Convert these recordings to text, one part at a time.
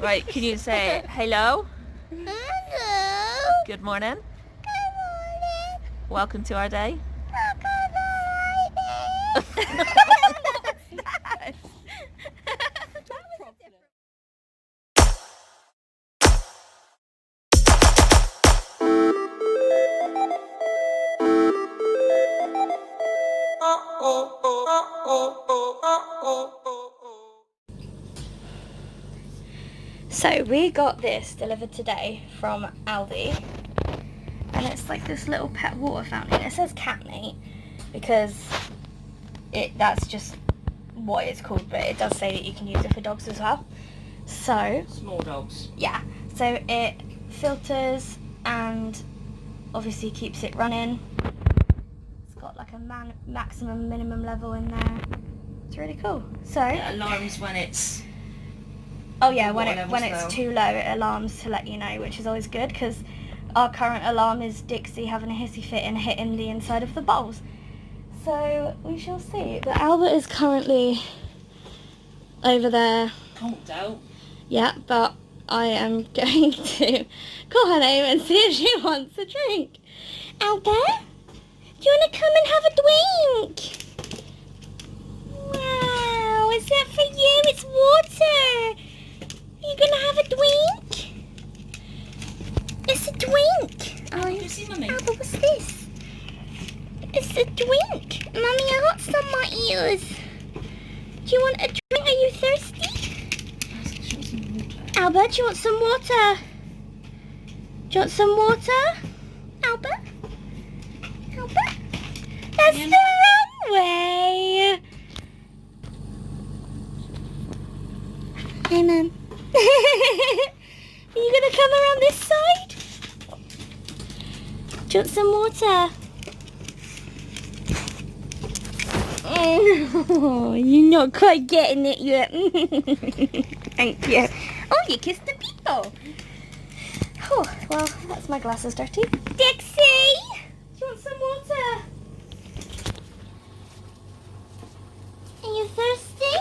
Right, can you say hello? Hello. Good morning. Good morning. Welcome to our day. So we got this delivered today from Aldi, and it's like this little pet water fountain. It says catmate because that's just what it's called, but it does say that you can use it for dogs as well. So Small dogs. yeah, so it filters and obviously keeps it running. It's got like a maximum minimum level in there. It's really cool. So It alarms when it's... oh yeah, The when water it's level's too low, it alarms to let you know, which is always good because our current alarm is Dixie having a hissy fit and hitting the inside of the bowls. So we shall see. But Albert is currently over there. Conked out. Yeah, but I am going to call her name and see if she wants a drink. Albert, do you want to come and have a drink? Wow, is that for you? It's water. Are you gonna have a drink? It's a drink. Oh, you see, Mummy? Albert, what's this? It's a drink. Mummy, I got some on my ears. Do you want a drink? Are you thirsty? Albert, do you want some water? Do you want some water? Albert? Albert? That's Yeah, the wrong way. Hey, Mum. Are you going to come around this side? Do you want some water? Oh, you're not quite getting it yet. Thank you. Oh, you kissed the beetle. Oh, well, that's my glasses dirty. Dixie! Do you want some water? Are you thirsty?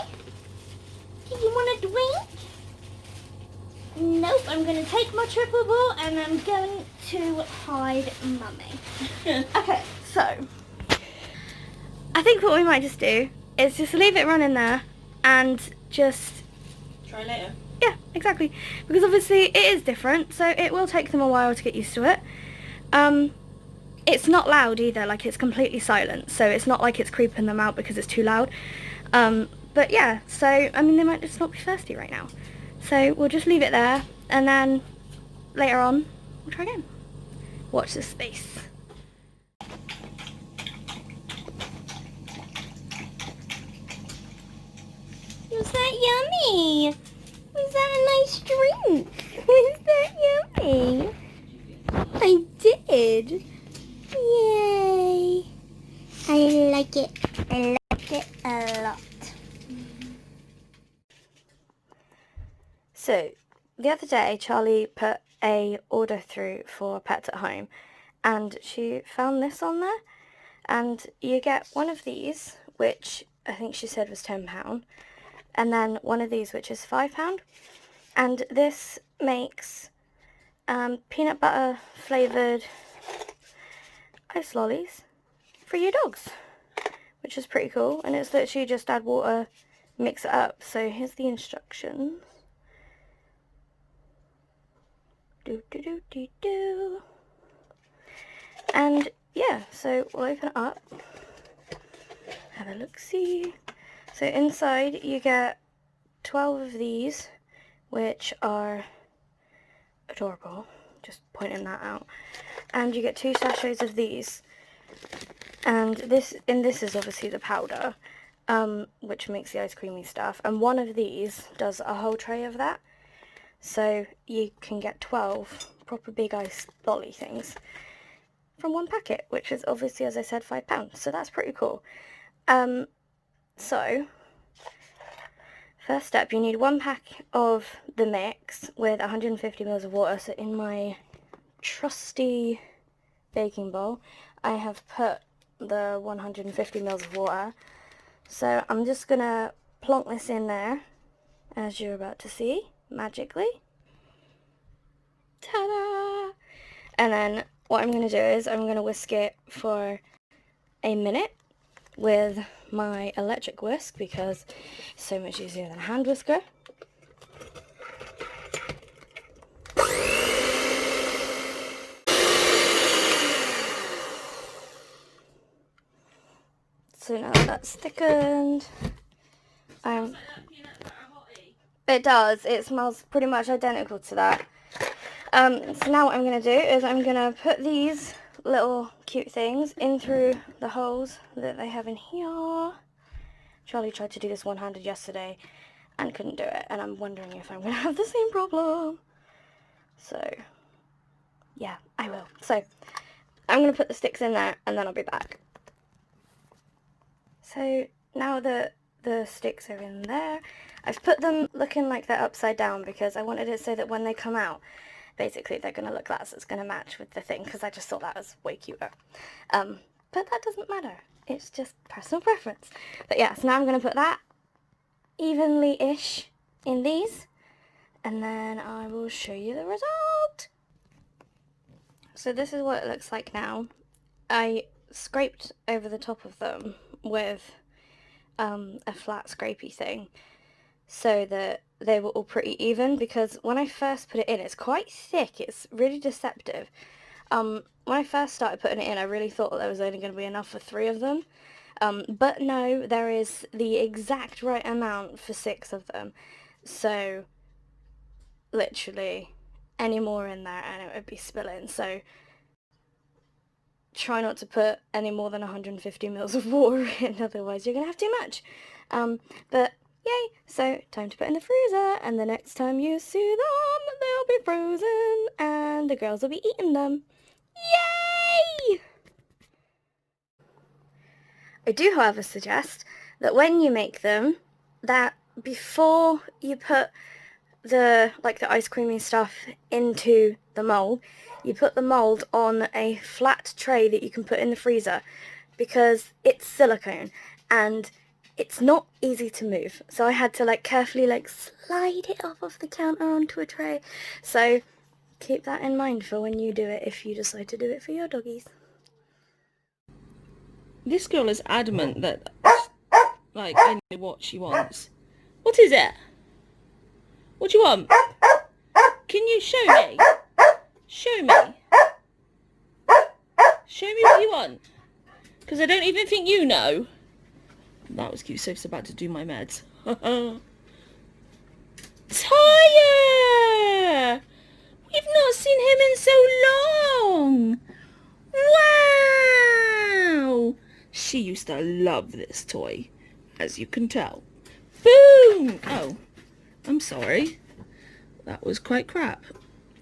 Do you want a drink? Nope, I'm going to take my triple ball and I'm going to hide Mummy. Okay, so I think what we might just do is just leave it running there and just... Try later. Yeah, exactly. Because obviously it is different, so it will take them a while to get used to it. It's not loud either, like it's completely silent, so it's not like it's creeping them out because it's too loud. But yeah, so, I mean, they might just not be thirsty right now. So we'll just leave it there, and then later on, we'll try again. Watch this space. Was that yummy? Was that a nice drink? Was that yummy? I did. Yay. I like it. I like it a lot. So, the other day, Charlie put a order through for Pets at Home, and she found this on there, and you get one of these, which I think she said was £10, and then one of these, which is £5, and this makes peanut butter flavoured ice lollies for your dogs, which is pretty cool, and it's literally just add water, mix it up. So here's the instructions. Do. And yeah, so we'll open it up, have a look-see. So inside you get 12 of these, which are adorable, just pointing that out. And you get 2 sachets of these, and this is obviously the powder, which makes the ice creamy stuff, and one of these does a whole tray of that. So you can get 12 proper big ice lolly things from one packet, which is obviously, as I said, £5. So that's pretty cool. So first step, you need 1 pack of the mix with 150 ml of water. So in my trusty baking bowl, I have put the 150 ml of water. So I'm just gonna plonk this in there, as you're about to see. magically. Ta-da! And then what I'm going to do is I'm going to whisk it for a minute with my electric whisk because it's so much easier than a hand whisker. So now that that's thickened, it does. It smells pretty much identical to that. So now what I'm going to do is I'm going to put these little cute things in through the holes that they have in here. Charlie tried to do this one-handed yesterday and couldn't do it, and I'm wondering if I'm going to have the same problem. So, yeah, I will. So, I'm going to put the sticks in there and then I'll be back. So, now that the sticks are in there, I've put them looking like they're upside down because I wanted it so that when they come out, basically they're going to look like that, so it's going to match with the thing, because I just thought that was way cuter. But that doesn't matter. It's just personal preference. But yeah, so now I'm going to put that evenly-ish in these, and then I will show you the result. So this is what it looks like now. I scraped over the top of them with a flat scrapey thing so that they were all pretty even, because when I first put it in, it's quite thick, it's really deceptive. When I first started putting it in, I really thought that there was only going to be enough for 3 of them, but no, there is the exact right amount for 6 of them, so literally any more in there and it would be spilling, so try not to put any more than 150 mils of water in, otherwise you're going to have too much. But yay, so time to put in the freezer, and the next time you see them, they'll be frozen, and the girls will be eating them. Yay! I do, however, suggest that when you make them, that before you put the ice creamy stuff into the mold, you put the mold on a flat tray that you can put in the freezer, because it's silicone and it's not easy to move. So I had to carefully slide it off of the counter onto a tray. So keep that in mind for when you do it, if you decide to do it for your doggies. This girl is adamant that, I know what she wants. What is it? What do you want? Can you show me? Show me. Show me what you want. Because I don't even think you know. That was cute. Sophie's about to do my meds. Tyre! We've not seen him in so long. Wow! She used to love this toy, as you can tell. Boom! Oh, I'm sorry. That was quite crap.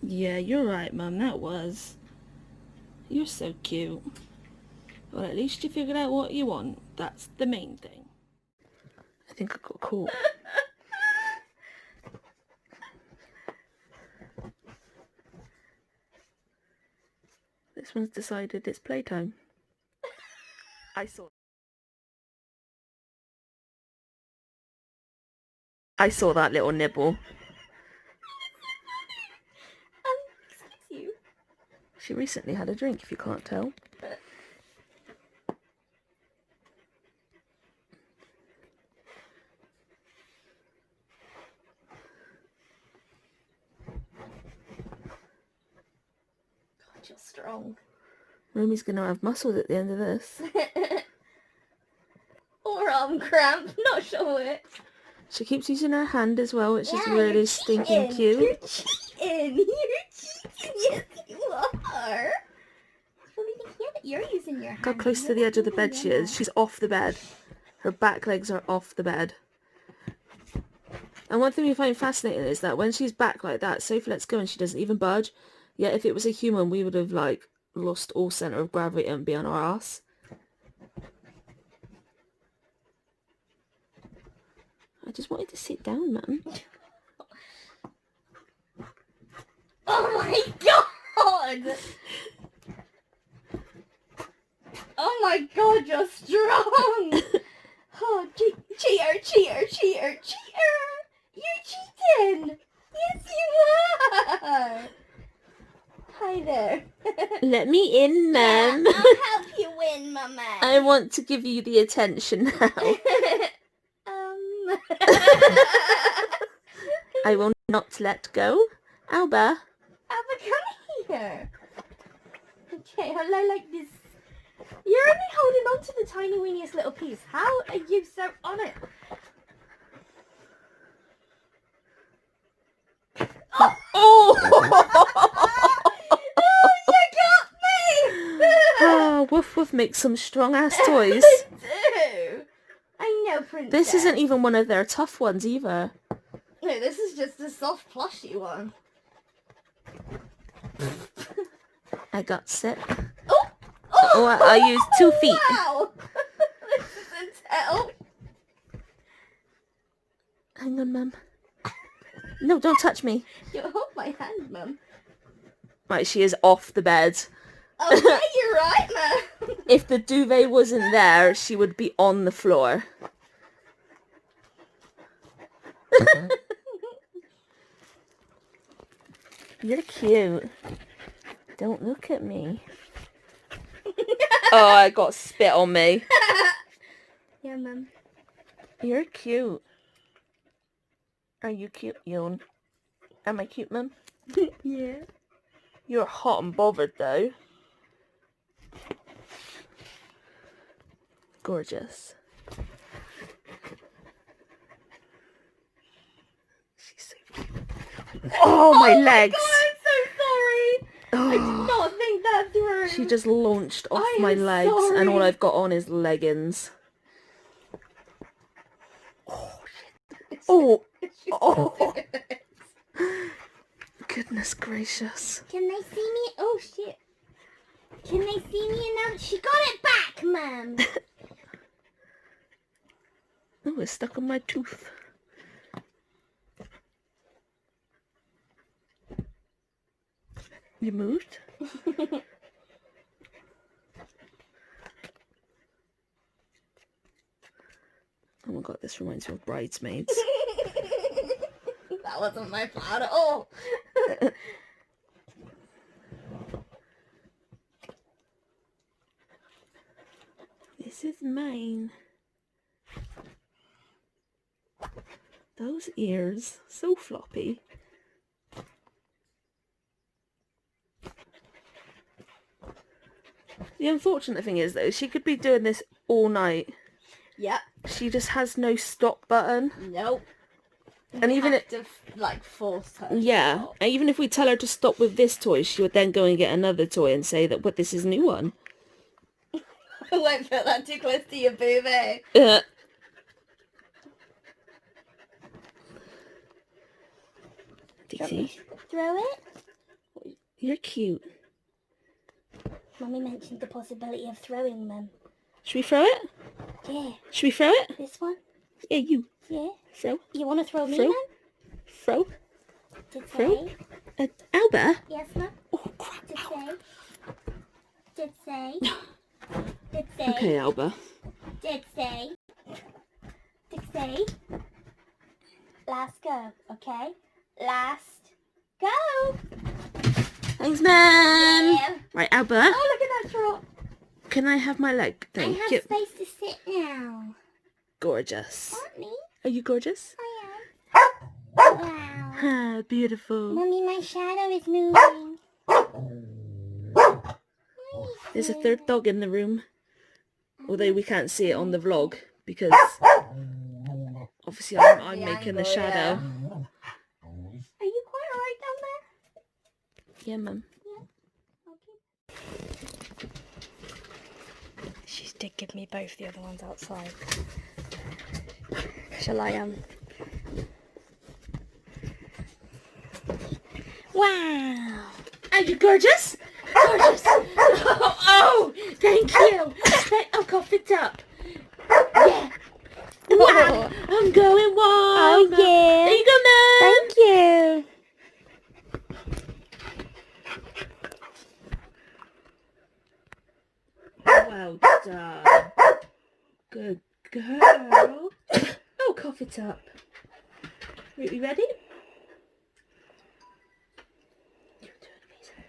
Yeah, you're right, Mum. That was. You're so cute. Well, at least you figured out what you want. That's the main thing. I think I got caught. This one's decided it's playtime. I saw that little nibble. Excuse you. She recently had a drink, if you can't tell. God, you're strong. Mommy's gonna have muscles at the end of this. Or arm cramp, not sure which. She keeps using her hand as well, which is Yeah, really you're stinking cheating. cute. You're cheating. You're cheating. Yes, you are. You're using your hand. Look how close to the edge of the bed she is. She's off the bed. Her back legs are off the bed. And one thing we find fascinating is that when she's back like that, Sophie lets go and she doesn't even budge. Yet if it was a human, we would have lost all centre of gravity and be on our ass. I just wanted to sit down, man. Oh my god! Oh my god, you're strong! Oh, cheater! You're cheating! Hi there. Let me in, Mum. I'll help you win, Mama. I want to give you the attention now. I will not let go. Alba. Alba, come here. Okay, hello, like this. You're only holding on to the tiny weeniest little piece. How are you so on it? Oh! Oh, you got me! Oh, Woof Woof makes some strong ass toys. I do. I know, Princess. This isn't even one of their tough ones either. No, this is just a soft plushy one. I got sick. Oh! Oh, I used 2 feet. Wow! This is intense. Hang on, Mum. No, don't touch me. You hold my hand, Mum. Right, she is off the bed. Okay, you're right, Mum. If the duvet wasn't there, she would be on the floor. You're cute. Don't look at me. Oh, I got spit on me. Yeah, Mum. You're cute. Are you cute, Yon? Am I cute, Mum? Yeah. You're hot and bothered, though. Gorgeous. She's so cute. Oh, my legs! God, I'm so sorry. I did not think that through. She just launched off I my am legs, and sorry. all I've got on is leggings. Oh, oh, goodness gracious. Can they see me? Oh, shit. Can they see me now? She got it back, Mum. Oh, it's stuck on my tooth. You moved? Oh my god, this reminds me of Bridesmaids. That wasn't my plan at all. This is mine. Those ears, so floppy. The unfortunate thing is, though, she could be doing this all night. Yep. She just has no stop button. Nope. And even have to, like, force her. yeah, to stop. and even if we tell her to stop with this toy, she would then go and get another toy and say that, but this is a new one. I won't put that too close to your boobie. Dixie, Throw it? you're cute. Mummy mentioned the possibility of throwing them. Should we throw it? Yeah. Should we throw it? This one? Yeah, you. Yeah. Throw. You want to throw me Throw. then? Throw. Did Throw. say. Alba? Yes, Mum? Oh, crap. Did Ow. say. Did say. Did say. Okay, Alba. Did say. Did say. Last go, okay? Last go. Thanks, Mum. Yeah. Right, Alba. Oh, look at that trot. Can I have my leg? I Thank have you. space to sit now. Gorgeous. Aren't me? Are you gorgeous? I am. Wow. Ah, beautiful. Mummy, my shadow is moving. There's a third dog in the room. Although we can't see it on the vlog because obviously I'm making the shadow. Are you quite alright down there? Yeah, Mum. Okay. She did give me both the other ones outside. Shall I, Wow! Are you gorgeous? Gorgeous! Oh, thank you. Oh, cough it up. Yeah. Wow, I'm going warm. Oh, yeah. There you go, Mum. Thank you. Well done. Good girl. Oh, cough it up. Are you ready? You're doing amazing.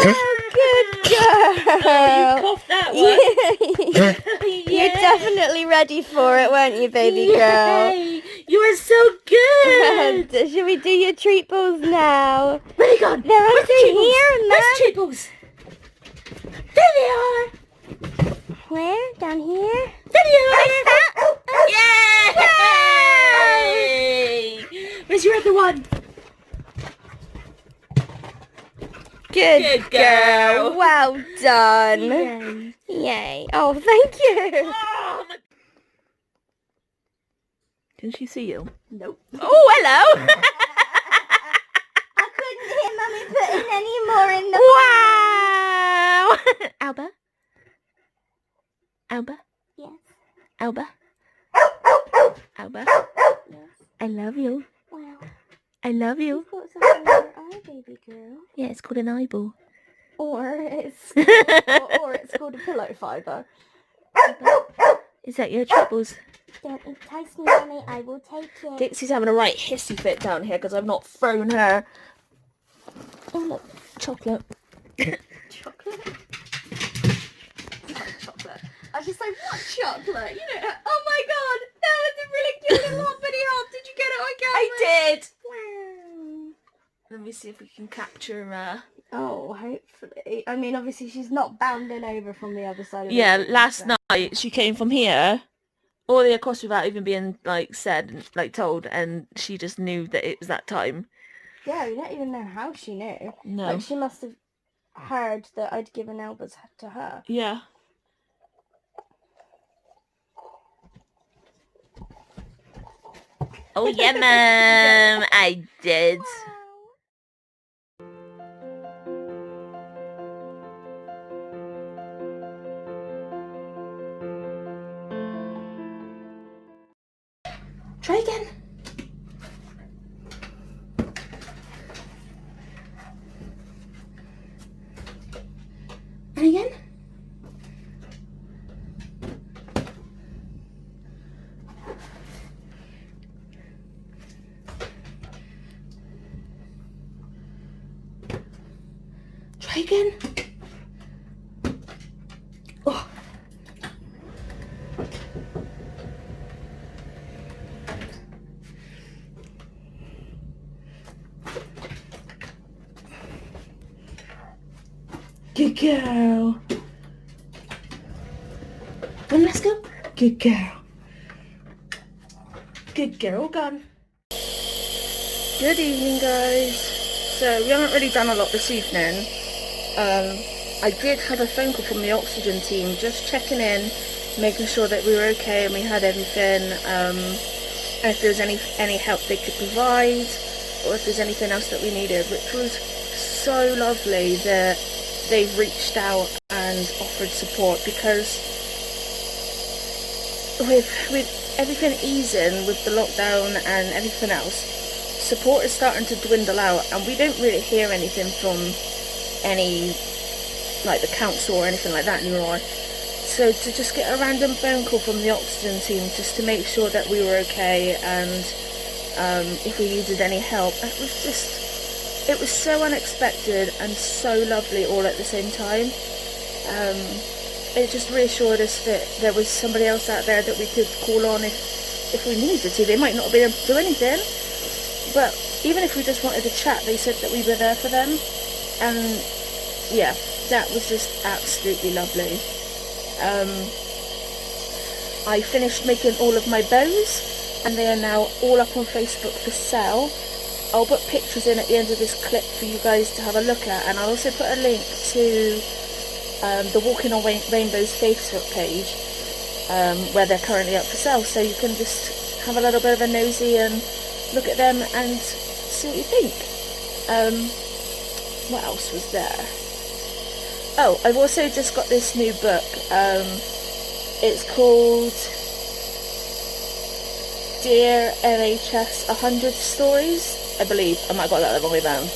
Good girl. You coughed that one. You're definitely ready for it, weren't you, baby girl? Yay. You are so good. Should we do your treat balls now? Where are they gone? They're Where's under the treat balls? here, Where's Mum. the treat balls? There they are. Where? Down here? There they are. Yay! Where's your other one? Good girl. Well done. Yay. Yay. Oh, thank you. Oh, my... Can she see you? Nope. Oh, hello. I couldn't hear Mummy putting any more in the Wow. Alba? Alba? Yes. Alba? Alba? Yes. I love you. Wow. I love you. You've got something in your eye, baby girl. Yeah, it's called an eyeball. Or it's or it's called a pillow fibre. Is that your troubles? Don't entice me, Mummy. I will take it. Dixie's having a right hissy fit down here because I've not thrown her. Oh look, chocolate. Chocolate. Chocolate. I was just like, what chocolate? You know, oh my god, that was a really cute little hoppity hop. Did you get it on camera? I did. Wow. Let me see if we can capture. Oh, hopefully. I mean, obviously she's not bounding over from the other side of Yeah, the room, last so. night she came from here, all the way across without even being like said, like told, and she just knew that it was that time. Yeah, we don't even know how she knew. No. Like, she must have heard that I'd given Elba's to her. Yeah. Oh yeah, Mum, I did. Try again. And again. Try again. Oh. Good girl. Well, let's go. Good girl. Good girl, gone. Good evening, guys. So we haven't really done a lot this evening. I did have a phone call from the oxygen team, just checking in, making sure that we were okay and we had everything. And if there was any help they could provide, or if there's anything else that we needed, which was so lovely that they reached out and offered support, because with everything easing with the lockdown and everything else, support is starting to dwindle out, and we don't really hear anything from any, like the council or anything like that anymore. So to just get a random phone call from the oxygen team just to make sure that we were okay, and if we needed any help, it was so unexpected and so lovely all at the same time. It just reassured us that there was somebody else out there that we could call on if we needed to. They might not have been able to do anything, but even if we just wanted to chat, they said that we were there for them. And yeah, that was just absolutely lovely. I finished making all of my bows, and they are now all up on Facebook for sale. I'll put pictures in at the end of this clip for you guys to have a look at, and I'll also put a link to the Walking on Rainbows Facebook page, where they're currently up for sale, so you can just have a little bit of a nosy and look at them and see what you think. What else was there? Oh, I've also just got this new book. It's called Dear NHS 100 Stories, I believe. I might have got that the wrong way round.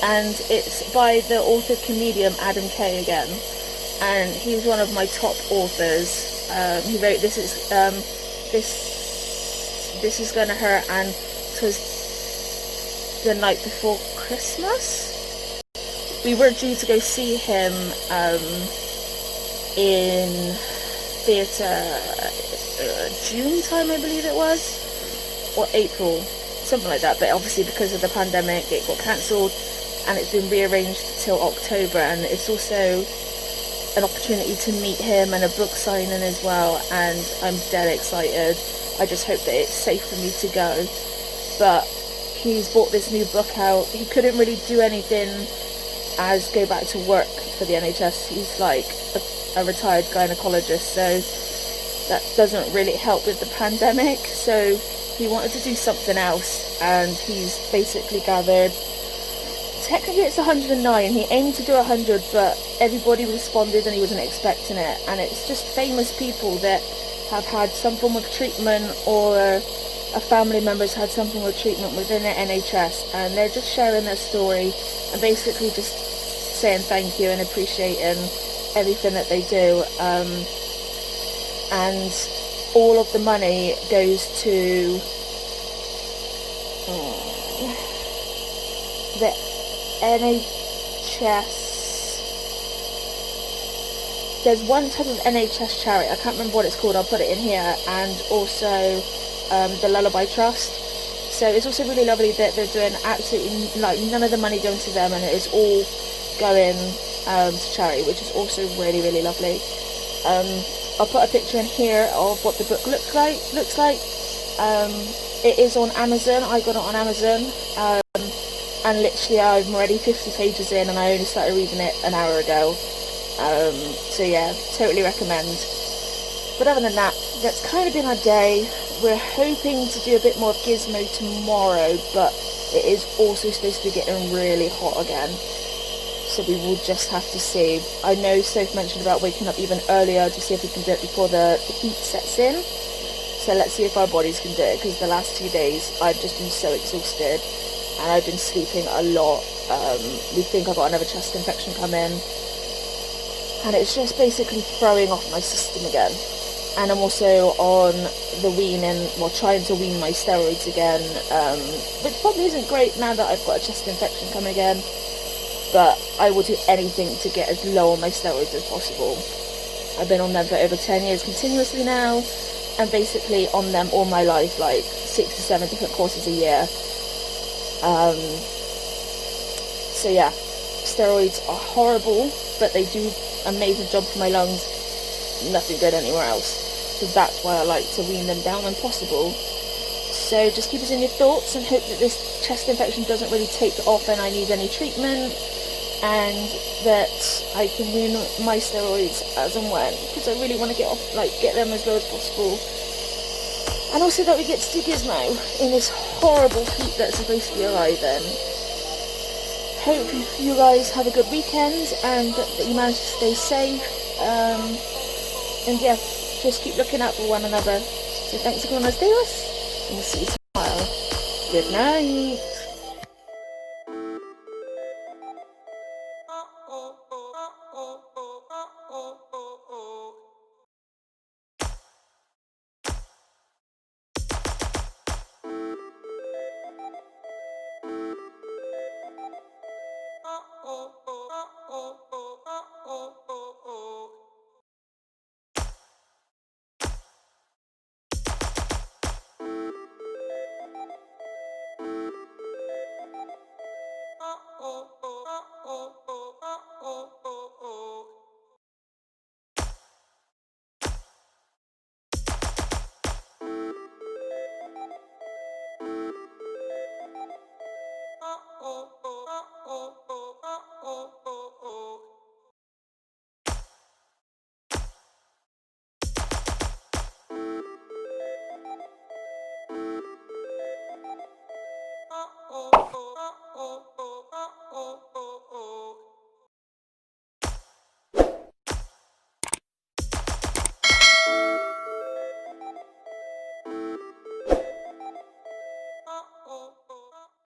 And it's by the author comedian Adam Kay again, and he's one of my top authors. He wrote This Is Gonna Hurt, and 'Twas the Night Before Christmas. we were due to go see him in theatre June time, I believe it was, or April, something like that, but obviously because of the pandemic it got cancelled and it's been rearranged till October, and it's also an opportunity to meet him and a book signing as well, and I'm dead excited. I just hope that it's safe for me to go. But he's bought this new book out. He couldn't really do anything as go back to work for the NHS. He's like a retired gynecologist, so that doesn't really help with the pandemic. So he wanted to do something else, and he's basically gathered, technically it's 109, he aimed to do 100, but everybody responded and he wasn't expecting it, and it's just famous people that have had some form of treatment, or a family member's had some form of treatment within the NHS, and they're just sharing their story and basically just saying thank you and appreciating everything that they do, and all of the money goes to the NHS. There's one type of NHS charity, I can't remember what it's called, I'll put it in here, and also the Lullaby Trust. So it's also really lovely that they're doing absolutely, like, none of the money going to them, and it is all going to charity, which is also really, really lovely. I'll put a picture in here of what the book looks like. It is on Amazon. I got it on Amazon, and literally I'm already 50 pages in, and I only started reading it an hour ago. So yeah, totally recommend. But other than that, that's kind of been our day. We're hoping to do a bit more of Gizmo tomorrow, but it is also supposed to be getting really hot again, so we will just have to see. I know Soph mentioned about waking up even earlier to see if we can do it before the heat sets in, so let's see if our bodies can do it, because the last 2 days I've just been so exhausted and I've been sleeping a lot. We think I've got another chest infection coming, and it's just basically throwing off my system again. And I'm also on the weaning, well, trying to wean my steroids again, which probably isn't great now that I've got a chest infection coming again, but I will do anything to get as low on my steroids as possible. I've been on them for over 10 years continuously now, and basically on them all my life, like 6 to 7 different courses a year. So yeah, steroids are horrible, but they do an amazing job for my lungs. Nothing good anywhere else. So that's why I like to wean them down when possible. So just keep us in your thoughts, and hope that this chest infection doesn't really take off and I need any treatment, and that I can wean my steroids as and when, because I really want to get them as low as possible. And also that we get to do Gizmo in this horrible heat that's supposed to be arriving. Hope you guys have a good weekend, and that you manage to stay safe. And yeah, just keep looking out for one another. So thanks for coming on stay with us, and we'll see you tomorrow. Good night.